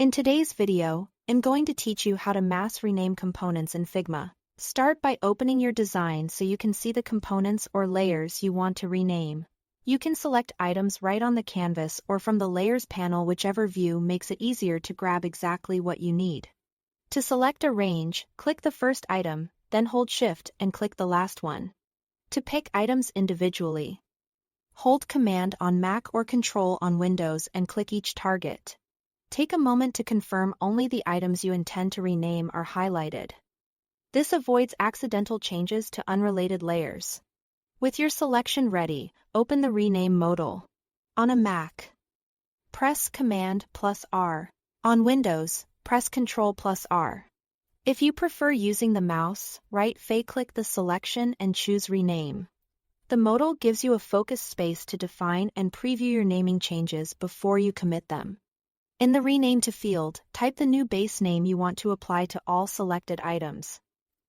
In today's video, I'm going to teach you how to mass rename components in Figma. Start by opening your design so you can see the components or layers you want to rename. You can select items right on the canvas or from the Layers panel, whichever view makes it easier to grab exactly what you need. To select a range, click the first item, then hold Shift and click the last one. To pick items individually, hold Command on Mac or Control on Windows and click each target. Take a moment to confirm only the items you intend to rename are highlighted. This avoids accidental changes to unrelated layers. With your selection ready, open the Rename modal. On a Mac, press Command+R. On Windows, press Control+R. If you prefer using the mouse, right-click the selection and choose Rename. The modal gives you a focus space to define and preview your naming changes before you commit them. In the Rename to field, type the new base name you want to apply to all selected items.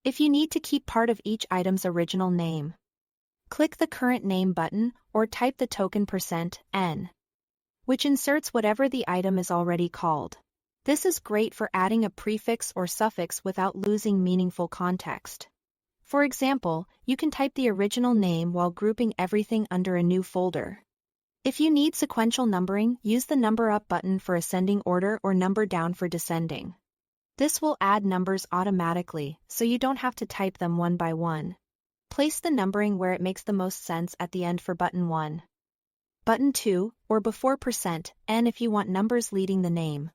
If you need to keep part of each item's original name, click the Current Name button or type the token %n, which inserts whatever the item is already called. This is great for adding a prefix or suffix without losing meaningful context. For example, you can type the original name while grouping everything under a new folder. If you need sequential numbering, use the Number Up button for ascending order or Number Down for descending. This will add numbers automatically, so you don't have to type them one by one. Place the numbering where it makes the most sense at the end for button 1. Button 2, or before %n if you want numbers leading the name.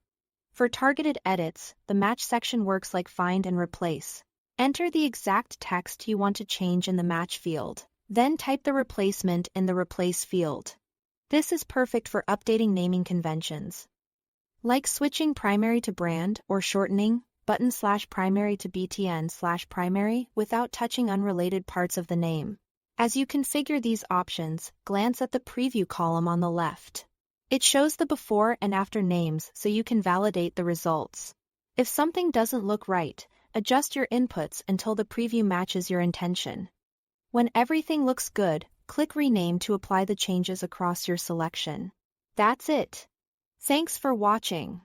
For targeted edits, the Match section works like Find and Replace. Enter the exact text you want to change in the Match field, then type the replacement in the Replace field. This is perfect for updating naming conventions, like switching primary to brand or shortening button/primary to btn/primary without touching unrelated parts of the name. As you configure these options, glance at the preview column on the left. It shows the before and after names so you can validate the results. If something doesn't look right, adjust your inputs until the preview matches your intention. When everything looks good, click Rename to apply the changes across your selection. That's it. Thanks for watching.